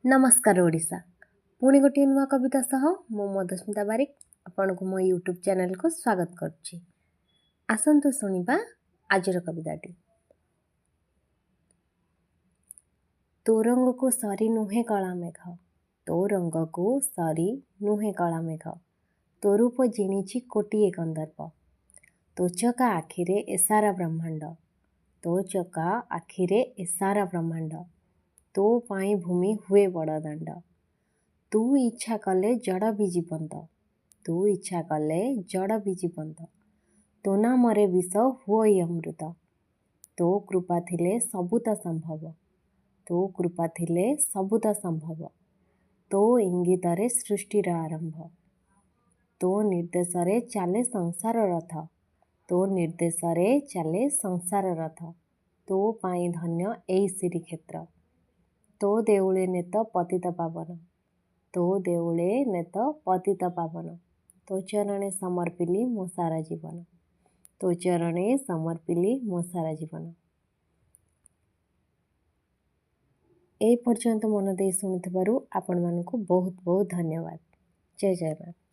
नमस्कार ओडिशा पुणी गोटे नुआ कविता सह मो मधुस्मिता बारिक आपण को मो यूट्यूब चैनल को स्वागत करुच्ची। आसंतु सुनिबा आजर कविताटी। तो रंग को सरी नुहे कला मेघ, तो रंग को सरी नुहे कला मेघ, तो रूप जिणिछि कोटिए कंदर्प, तो चका आखिरे एसारा ब्रह्मांड, तो चका आखिरे एसारा ब्रह्मांड, तो पाई भूमि हुए बड़ दांड, तू इच्छा कले जड़ भी जीवंत, तू इच्छा कले जड़ भी जीवंत, तो ना मरे विष हुई अमृत, तो कृपा थिले सबुता संभव, तो कृपा थिले सबुता संभव, तो इंगितरे सृष्टिर आरंभ, तो निर्देशरे चाले संसार रथ, तो निर्देशरे चाले संसार रथ, तो पाई धन्य एई श्री क्षेत्र, तो देउळे नेत पतित पावन, तो देउळे नेत पतित पावन, तो चरणे समर्पिली मो सारा जीवन, तो चरणे समर्पिली मो सारा जीवन। ए पर्यंत मन दे शुणुथिबारु आपण मानकु बहुत बहुत धन्यवाद। जय जगन्नाथ।